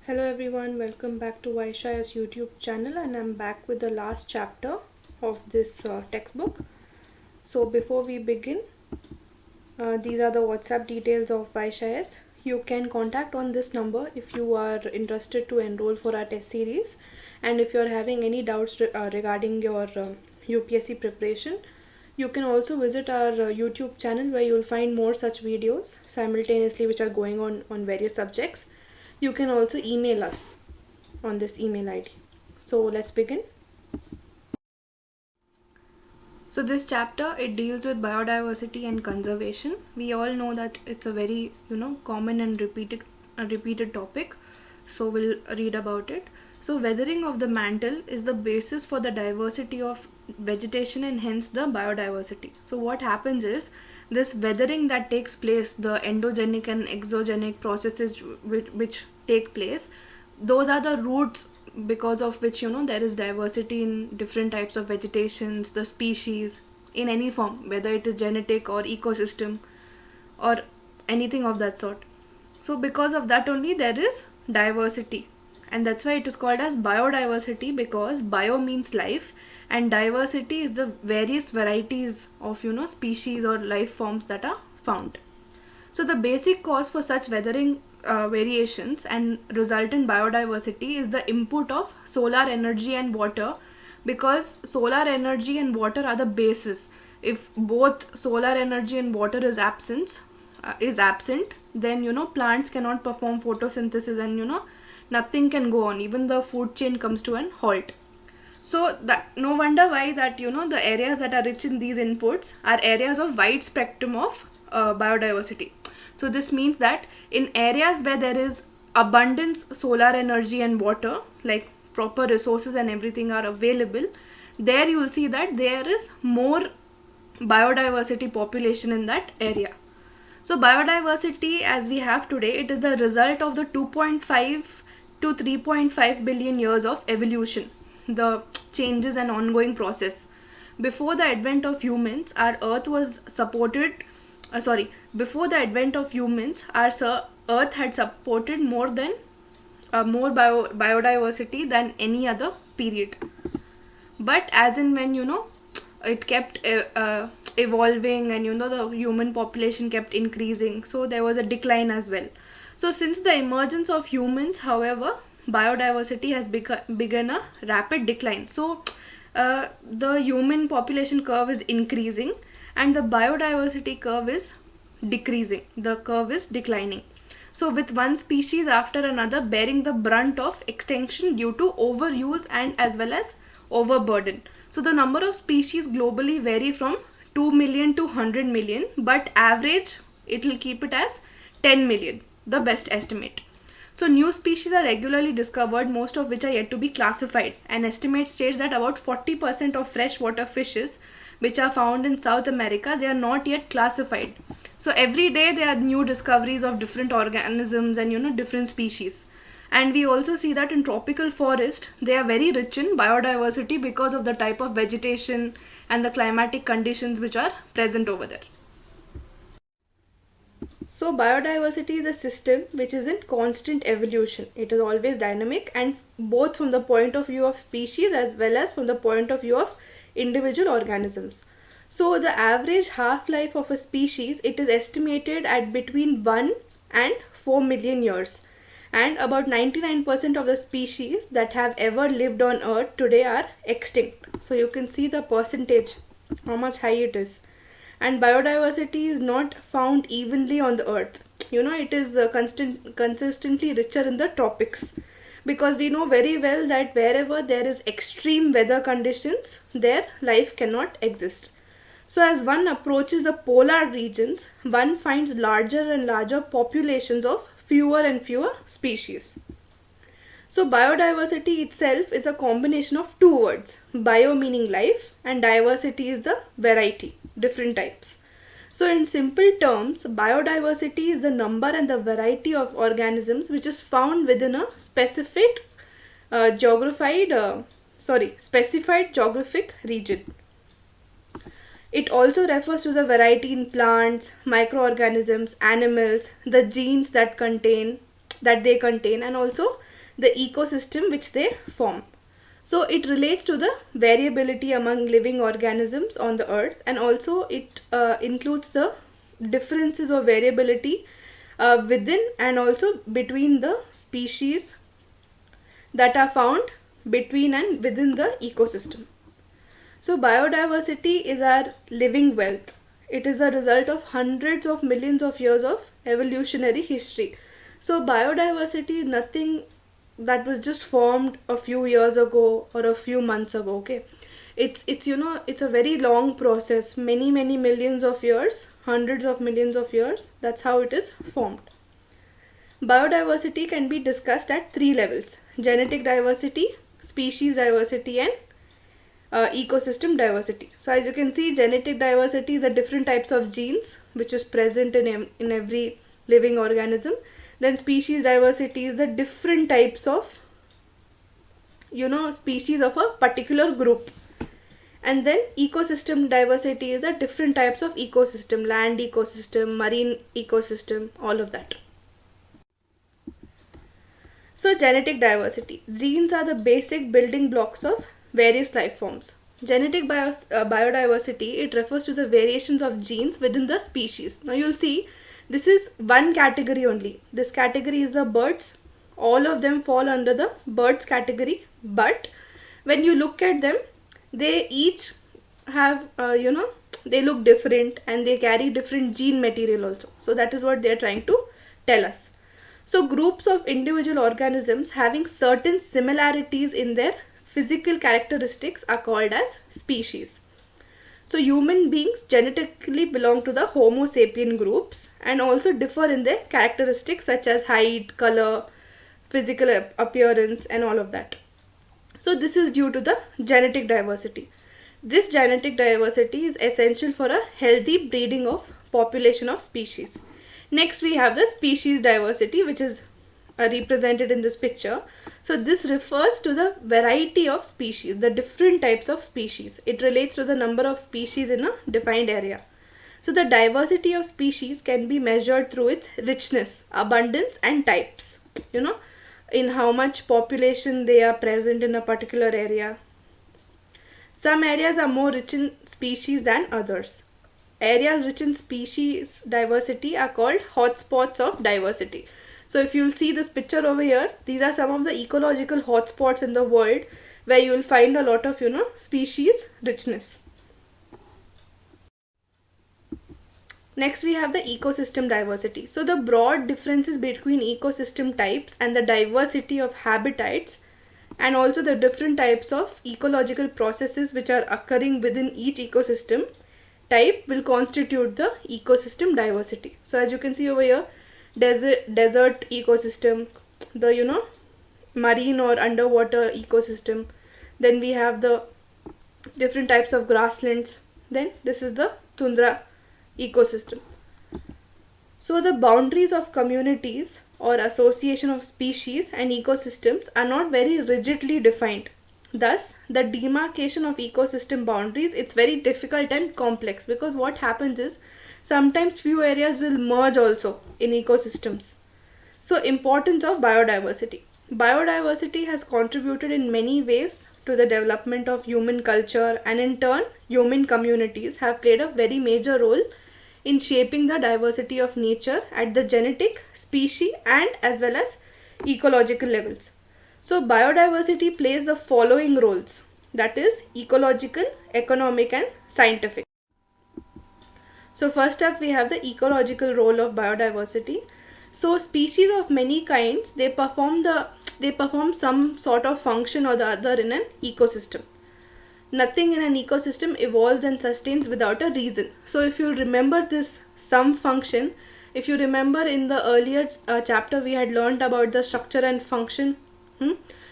Hello everyone, welcome back to Vaishaya's YouTube channel, and I'm back with the last chapter of this textbook. So before we begin, these are the WhatsApp details of Vaishayas. You can contact on this number if you are interested to enroll for our test series, and if you are having any doubts regarding your UPSC preparation. You can also visit our YouTube channel where you will find more such videos simultaneously which are going on various subjects. You can also email us on this email ID. So let's begin. So this chapter, it deals with biodiversity and conservation. We all know that it's a very common and repeated topic. So we'll read about it. So weathering of the mantle is the basis for the diversity of vegetation and hence the biodiversity. So what happens is this weathering that takes place, the endogenic and exogenic processes which take place, those are the roots because of which there is diversity in different types of vegetations, the species in any form, whether it is genetic or ecosystem or anything of that sort. So because of that only there is diversity, and that's why it is called as biodiversity, because bio means life and diversity is the various varieties of species or life forms that are found. So the basic cause for such weathering variations and resultant biodiversity is the input of solar energy and water, because solar energy and water are the basis. If both solar energy and water is absent, then plants cannot perform photosynthesis, and nothing can go on. Even the food chain comes to an halt. So that no wonder why that the areas that are rich in these inputs are areas of wide spectrum of biodiversity. So this means that in areas where there is abundance solar energy and water, like proper resources and everything are available, there you will see that there is more biodiversity population in that area. So biodiversity as we have today, it is the result of the 2.5 to 3.5 billion years of evolution, the changes and ongoing process. Before the advent of humans, our earth was supported before the advent of humans, our earth had supported more biodiversity than any other period. But as in when it kept evolving, and the human population kept increasing, so there was a decline as well. So since the emergence of humans, however, biodiversity has begun a rapid decline. So the human population curve is increasing and the biodiversity curve is decreasing. The curve is declining. So with one species after another bearing the brunt of extinction due to overuse and as well as overburden. So the number of species globally vary from 2 million to 100 million, but average it will keep it as 10 million, the best estimate. So new species are regularly discovered, most of which are yet to be classified. An estimate states that about 40% of freshwater fishes which are found in South America, they are not yet classified. So every day there are new discoveries of different organisms and different species. And we also see that in tropical forest, they are very rich in biodiversity because of the type of vegetation and the climatic conditions which are present over there. So biodiversity is a system which is in constant evolution. It is always dynamic, and both from the point of view of species as well as from the point of view of individual organisms. So the average half-life of a species, it is estimated at between 1 and 4 million years. And about 99% of the species that have ever lived on earth today are extinct. So you can see the percentage, how much high it is. And biodiversity is not found evenly on the earth. It is consistently richer in the tropics, because we know very well that wherever there is extreme weather conditions, there life cannot exist. So as one approaches the polar regions, one finds larger and larger populations of fewer and fewer species. So biodiversity itself is a combination of two words, bio meaning life and diversity is the variety, different types. So in simple terms, biodiversity is the number and the variety of organisms which is found within a specified specified geographic region. It also refers to the variety in plants, microorganisms, animals, the genes that they contain, and also the ecosystem which they form. So it relates to the variability among living organisms on the earth, and also it includes the differences of variability within and also between the species that are found between and within the ecosystem. So biodiversity is our living wealth. It is a result of hundreds of millions of years of evolutionary history. So biodiversity is nothing that was just formed a few years ago or a few months ago. Okay, it's it's a very long process, many millions of years, hundreds of millions of years. That's how it is formed. Biodiversity can be discussed at three levels: genetic diversity, species diversity, and ecosystem diversity. So as you can see, genetic diversity is the different types of genes which is present in every living organism. Then species diversity is the different types of species of a particular group. And then ecosystem diversity is the different types of ecosystem: land ecosystem, marine ecosystem, all of that. So genetic diversity. Genes are the basic building blocks of various life forms. Genetic biodiversity, it refers to the variations of genes within the species. Now you'll see this is one category only. This category is the birds. All of them fall under the birds category, but when you look at them, they each have they look different and they carry different gene material also. So that is what they are trying to tell us. So groups of individual organisms having certain similarities in their physical characteristics are called as species. So human beings genetically belong to the Homo sapien groups and also differ in their characteristics such as height, color, physical appearance, and all of that. So this is due to the genetic diversity. This genetic diversity is essential for a healthy breeding of population of species. Next we have the species diversity, which is represented in this picture. So this refers to the variety of species, the different types of species. It relates to the number of species in a defined area. So the diversity of species can be measured through its richness, abundance, and types. In how much population they are present in a particular area. Some areas are more rich in species than others. Areas rich in species diversity are called hotspots of diversity. So if you'll see this picture over here, these are some of the ecological hotspots in the world where you will find a lot of species richness. Next we have the ecosystem diversity. So the broad differences between ecosystem types and the diversity of habitats, and also the different types of ecological processes which are occurring within each ecosystem type will constitute the ecosystem diversity. So as you can see over here, desert ecosystem, the marine or underwater ecosystem, then we have the different types of grasslands, then this is the tundra ecosystem. So the boundaries of communities or association of species and ecosystems are not very rigidly defined. Thus, the demarcation of ecosystem boundaries, it's very difficult and complex, because what happens is sometimes few areas will merge also in ecosystems. So importance of biodiversity. Biodiversity has contributed in many ways to the development of human culture, and in turn human communities have played a very major role in shaping the diversity of nature at the genetic, species, and as well as ecological levels. So biodiversity plays the following roles, that is ecological, economic, and scientific. So first up we have the ecological role of biodiversity. So species of many kinds, they perform some sort of function or the other in an ecosystem. Nothing in an ecosystem evolves and sustains without a reason. So if you remember this some function, if you remember in the earlier chapter we had learned about the structure and function.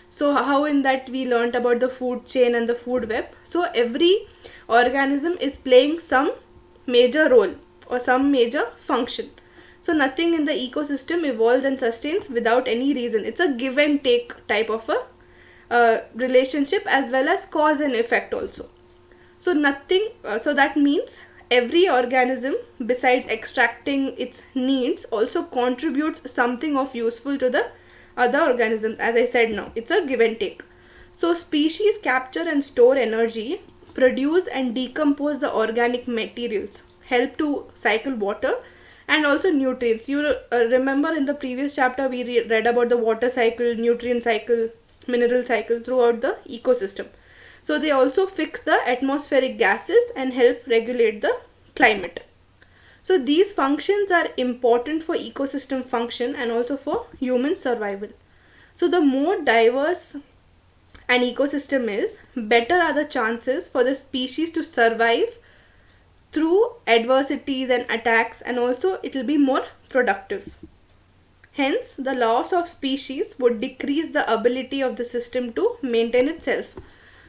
So how in that we learned about the food chain and the food web. So every organism is playing some major role or some major function. So nothing in the ecosystem evolves and sustains without any reason. It's a give and take type of a relationship, as well as cause and effect also. So so that means every organism, besides extracting its needs, also contributes something of useful to the other organisms. As I said, now it's a give and take. So species capture and store energy, produce and decompose the organic materials, help to cycle water and also nutrients. You remember in the previous chapter we read about the water cycle, nutrient cycle, mineral cycle throughout the ecosystem. So they also fix the atmospheric gases and help regulate the climate. So these functions are important for ecosystem function and also for human survival. So the more diverse an ecosystem is, better are the chances for the species to survive through adversities and attacks, and also it will be more productive. Hence, the loss of species would decrease the ability of the system to maintain itself.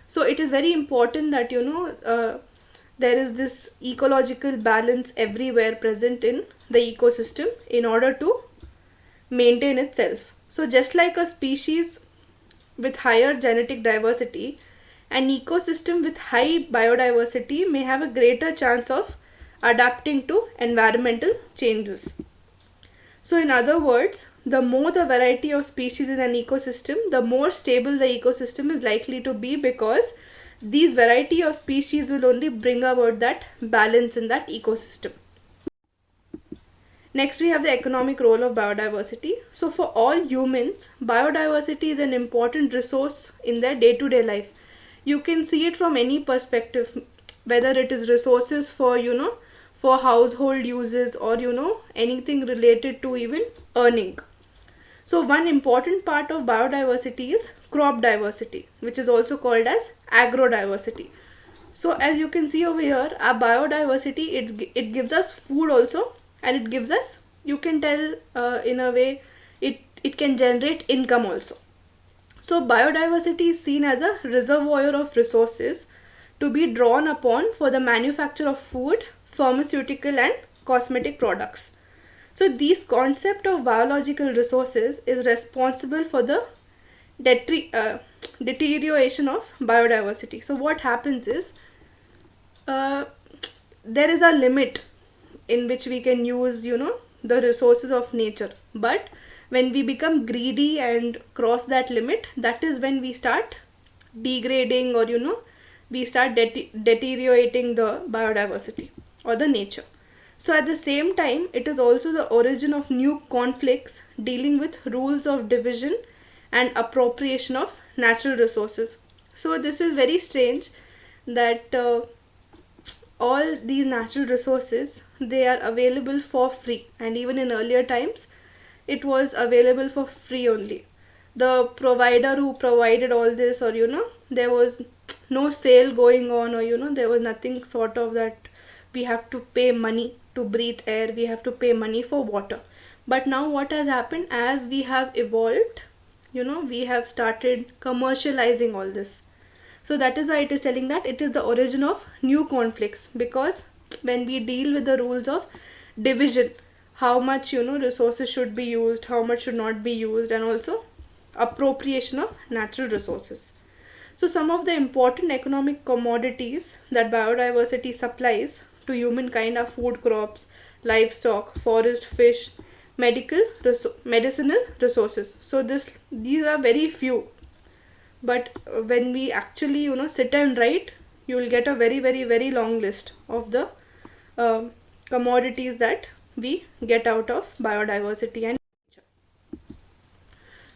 So it is very important that there is this ecological balance everywhere present in the ecosystem in order to maintain itself. So just like a species with higher genetic diversity, an ecosystem with high biodiversity may have a greater chance of adapting to environmental changes. So in other words, the more the variety of species in an ecosystem, the more stable the ecosystem is likely to be, because these variety of species will only bring about that balance in that ecosystem. Next, we have the economic role of biodiversity. So for all humans, biodiversity is an important resource in their day-to-day life. You can see it from any perspective, whether it is resources for for household uses, or anything related to even earning. So one important part of biodiversity is crop diversity, which is also called as agrodiversity. So as you can see over here, our biodiversity, it gives us food also, and it gives us, you can tell in a way, it can generate income also. So biodiversity is seen as a reservoir of resources to be drawn upon for the manufacture of food, pharmaceutical and cosmetic products. So this concept of biological resources is responsible for the deterioration of biodiversity. So what happens is, there is a limit in which we can use the resources of nature, but when we become greedy and cross that limit, that is when we start degrading, or we start deteriorating the biodiversity or the nature. So at the same time, it is also the origin of new conflicts dealing with rules of division and appropriation of natural resources. So this is very strange that all these natural resources, they are available for free, and even in earlier times it was available for free only. The provider who provided all this, or there was no sale going on, or there was nothing sort of that we have to pay money to breathe air, we have to pay money for water. But now what has happened, as we have evolved, we have started commercializing all this. So that is why it is telling that it is the origin of new conflicts, because when we deal with the rules of division, how much resources should be used, how much should not be used, and also appropriation of natural resources. So some of the important economic commodities that biodiversity supplies to humankind are food crops, livestock, forest, fish, medicinal resources. So these are very few, but when we actually sit and write, you will get a very very very long list of the commodities that we get out of biodiversity and nature.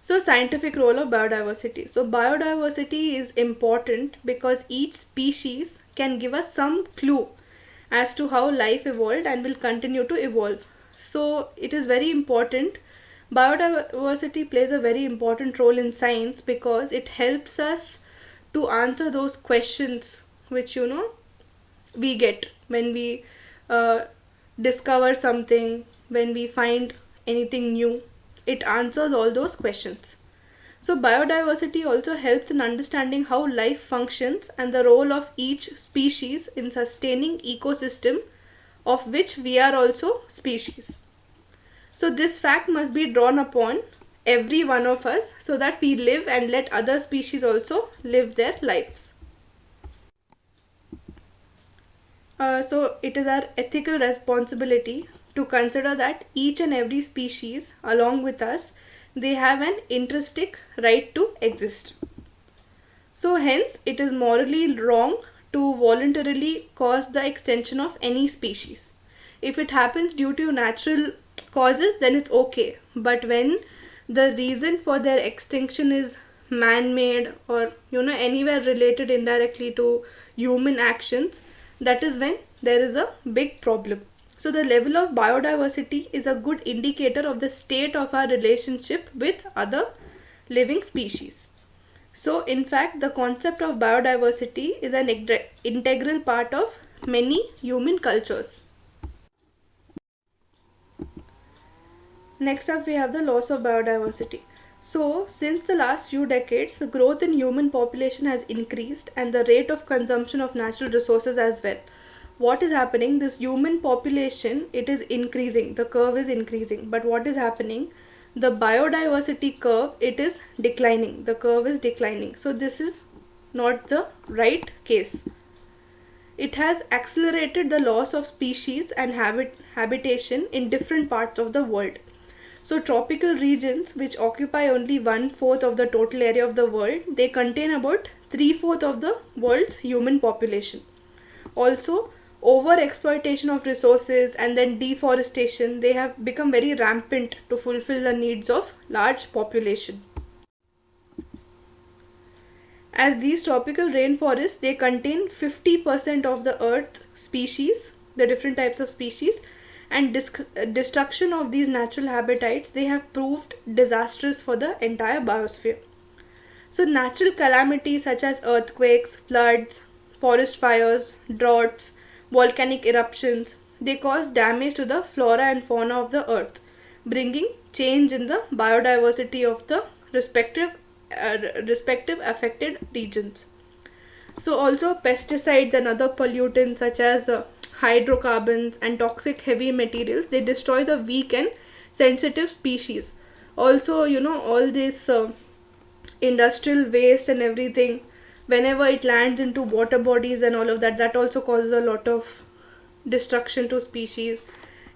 So scientific role of biodiversity. So biodiversity is important because each species can give us some clue as to how life evolved and will continue to evolve. So it is very important. Biodiversity plays a very important role in science because it helps us to answer those questions which we get when we discover something, when we find anything new. It answers all those questions. So biodiversity also helps in understanding how life functions and the role of each species in sustaining ecosystem of which we are also species. So this fact must be drawn upon every one of us so that we live and let other species also live their lives. So it is our ethical responsibility to consider that each and every species along with us they have an intrinsic right to exist. So hence it is morally wrong to voluntarily cause the extinction of any species. If it happens due to natural causes, then it's okay. But when the reason for their extinction is man-made, or anywhere related indirectly to human actions, that is when there is a big problem. So the level of biodiversity is a good indicator of the state of our relationship with other living species. So in fact, the concept of biodiversity is an integral part of many human cultures. Next up, we have the loss of biodiversity. So since the last few decades, the growth in human population has increased and the rate of consumption of natural resources as well. What is happening? This human population, it is increasing, the curve is increasing, but what is happening? The biodiversity curve, it is declining, the curve is declining. So this is not the right case. It has accelerated the loss of species and habitation in different parts of the world. So tropical regions, which occupy only 1/4 of the total area of the world, they contain about 3/4 of the world's human population. Also, over-exploitation of resources and then deforestation, they have become very rampant to fulfill the needs of large population. As these tropical rainforests, they contain 50% of the earth species, the different types of species, and destruction of these natural habitats, they have proved disastrous for the entire biosphere. So natural calamities such as earthquakes, floods, forest fires, droughts, volcanic eruptions, they cause damage to the flora and fauna of the earth, bringing change in the biodiversity of the respective affected regions. So also pesticides and other pollutants such as hydrocarbons and toxic heavy materials, they destroy the weak and sensitive species. Also, all this industrial waste and everything, whenever it lands into water bodies and all of that, that also causes a lot of destruction to species.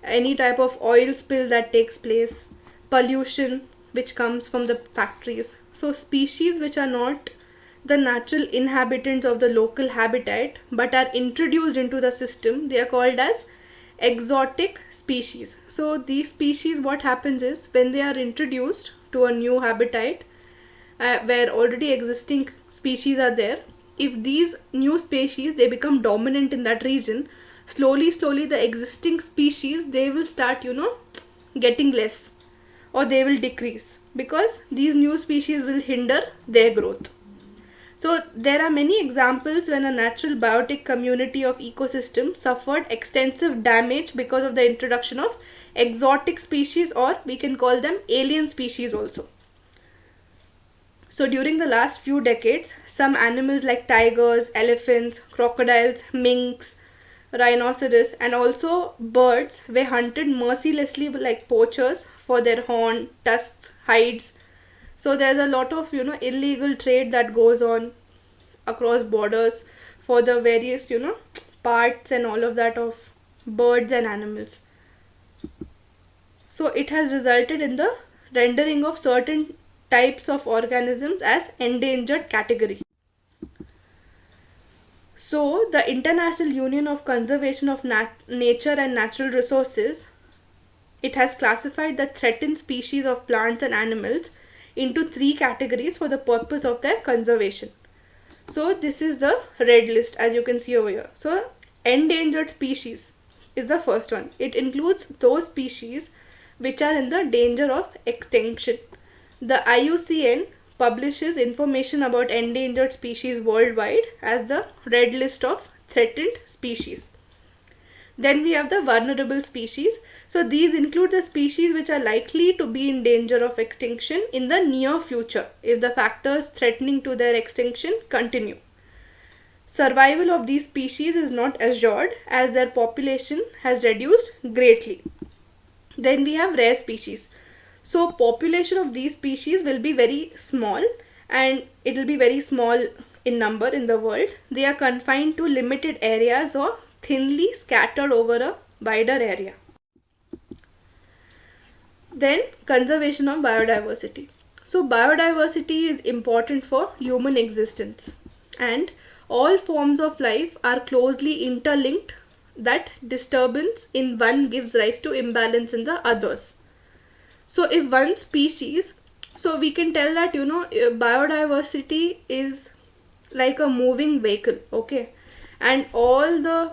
Any type of oil spill that takes place, pollution which comes from the factories. So species which are not the natural inhabitants of the local habitat but are introduced into the system, they are called as exotic species. So these species, what happens is, when they are introduced to a new habitat where already existing species are there, if these new species, they become dominant in that region, slowly the existing species, they will start getting less, or they will decrease, because these new species will hinder their growth. So there are many examples when a natural biotic community of ecosystem suffered extensive damage because of the introduction of exotic species, or we can call them alien species also. So during the last few decades, some animals like tigers, elephants, crocodiles, minks, rhinoceros, and also birds were hunted mercilessly like poachers for their horn, tusks, hides. So there's a lot of illegal trade that goes on across borders for the various parts and all of that of birds and animals. So it has resulted in the rendering of certain types of organisms as endangered category. So the International Union of Conservation of Nature and Natural Resources, it has classified the threatened species of plants and animals into 3 categories for the purpose of their conservation. So this is the red list, as you can see over here. So endangered species is the first one. It includes those species which are in the danger of extinction. The IUCN publishes information about endangered species worldwide as the red list of threatened species. Then we have the vulnerable species. So these include the species which are likely to be in danger of extinction in the near future if the factors threatening to their extinction continue. Survival of these species is not assured as their population has reduced greatly. Then we have rare species. So population of these species will be very small, and it will be very small in number in the world. They are confined to limited areas or thinly scattered over a wider area. Then conservation of biodiversity. So biodiversity is important for human existence, and all forms of life are closely interlinked, that disturbance in one gives rise to imbalance in the others. So if one species, so we can tell that biodiversity is like a moving vehicle, okay, and all the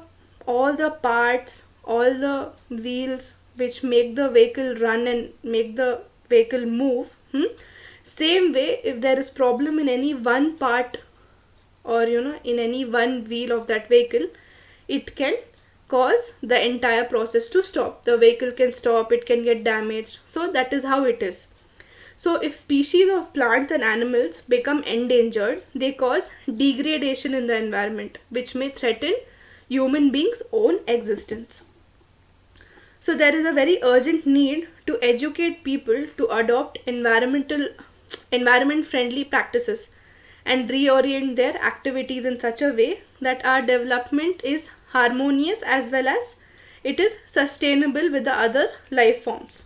parts, all the wheels which make the vehicle run and make the vehicle move, same way, if there is problem in any one part, or in any one wheel of that vehicle, it can cause the entire process to stop. The vehicle can stop, it can get damaged. So that is how it is. So if species of plants and animals become endangered, they cause degradation in the environment, which may threaten human beings' own existence. So there is a very urgent need to educate people to adopt environment friendly practices and reorient their activities in such a way that our development is harmonious as well as it is sustainable with the other life forms.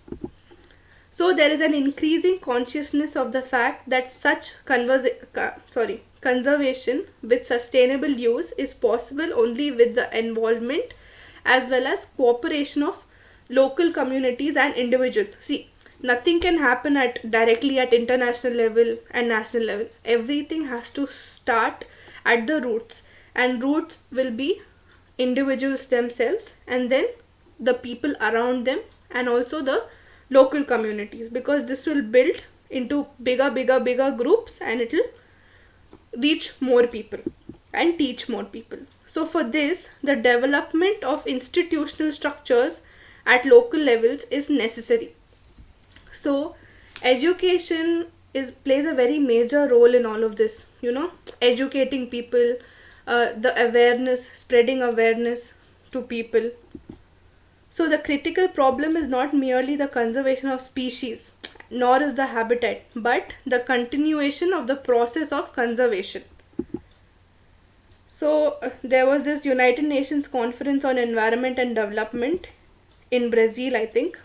So there is an increasing consciousness of the fact that such conservation with sustainable use is possible only with the involvement as well as cooperation of local communities and individuals. See, nothing can happen directly at international level and national level. Everything has to start at the roots, and roots will be individuals themselves, and then the people around them, and also the local communities, because this will build into bigger groups, and it will reach more people and teach more people. So for this, the development of institutional structures at local levels is necessary. So education plays a very major role in all of this, educating people, the awareness, spreading awareness to people. So the critical problem is not merely the conservation of species, nor is the habitat, but the continuation of the process of conservation. So there was this United Nations Conference on Environment and Development in Brazil, I think.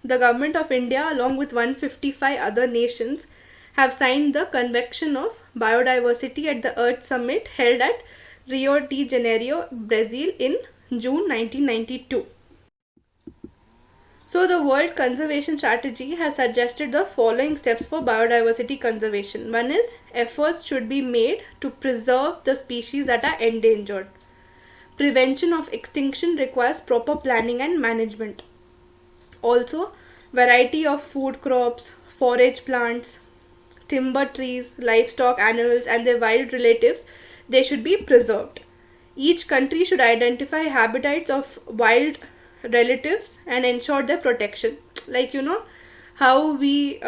The government of India, along with 155 other nations, have signed the Convention of Biodiversity at the Earth Summit held at Rio de Janeiro, Brazil in June 1992. So the World Conservation Strategy has suggested the following steps for biodiversity conservation. One is, efforts should be made to preserve the species that are endangered. Prevention of extinction requires proper planning and management. Also, variety of food crops, forage plants, timber trees, livestock, animals and their wild relatives, they should be preserved. Each country should identify habitats of wild relatives and ensure their protection. Like how we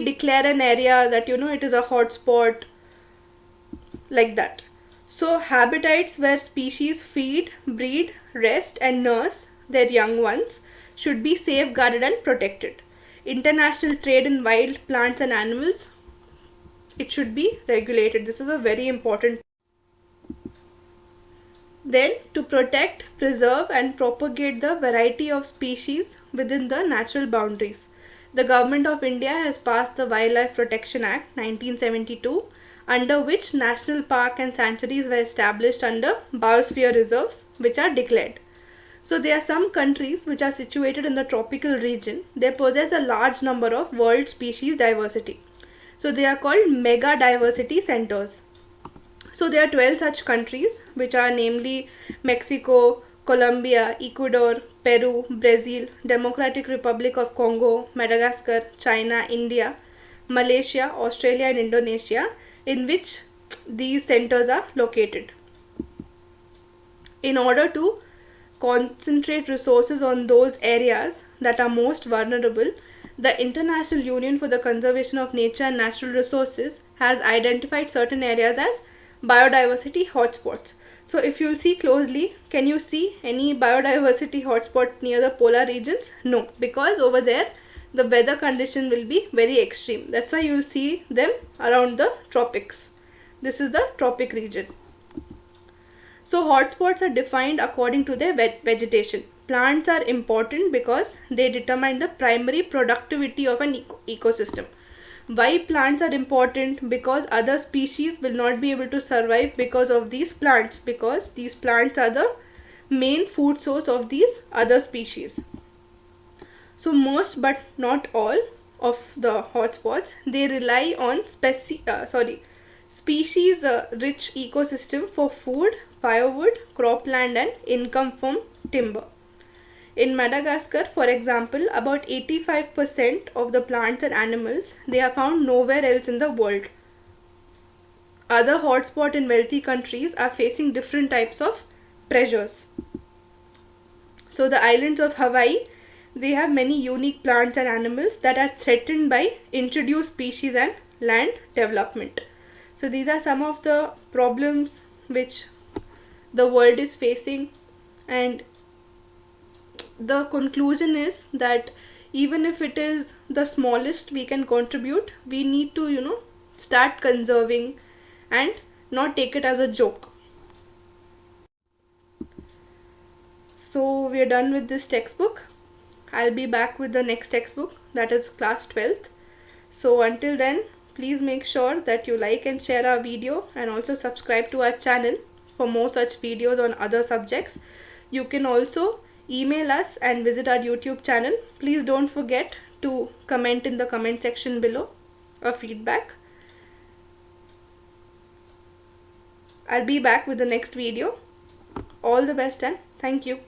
declare an area that it is a hotspot, like that. So habitats where species feed, breed, rest and nurse their young ones should be safeguarded and protected. International trade in wild plants and animals, it should be regulated. This is a very important. Then, to protect, preserve and propagate the variety of species within the natural boundaries, the Government of India has passed the Wildlife Protection Act 1972, under which national park and sanctuaries were established under biosphere reserves, which are declared. So there are some countries which are situated in the tropical region. They possess a large number of world species diversity. So they are called mega diversity centers. So there are 12 such countries, which are namely Mexico, Colombia, Ecuador, Peru, Brazil, Democratic Republic of Congo, Madagascar, China, India, Malaysia, Australia and Indonesia, in which these centers are located. In order to concentrate resources on those areas that are most vulnerable, the International Union for the Conservation of Nature and Natural Resources has identified certain areas as biodiversity hotspots. So if you'll see closely, can you see any biodiversity hotspot near the polar regions? No, because over there the weather condition will be very extreme. That's why you'll see them around the tropics. This is the tropic region. So hotspots are defined according to their vegetation. Plants are important because they determine the primary productivity of an ecosystem. Why plants are important? Because other species will not be able to survive because of these plants, because these plants are the main food source of these other species. So most but not all of the hotspots, they rely on species rich ecosystem for food, firewood, cropland and income from timber. In Madagascar, for example, about 85% of the plants and animals, they are found nowhere else in the world. Other hotspots in wealthy countries are facing different types of pressures. So the islands of Hawaii, they have many unique plants and animals that are threatened by introduced species and land development. So these are some of the problems which the world is facing, and the conclusion is that even if it is the smallest we can contribute, we need to, start conserving and not take it as a joke. So we are done with this textbook. I'll be back with the next textbook, that is class 12th. So until then, please make sure that you like and share our video, and also subscribe to our channel for more such videos on other subjects. You can also email us and visit our YouTube channel. Please don't forget to comment in the comment section below a feedback. I'll be back with the next video. All the best and thank you.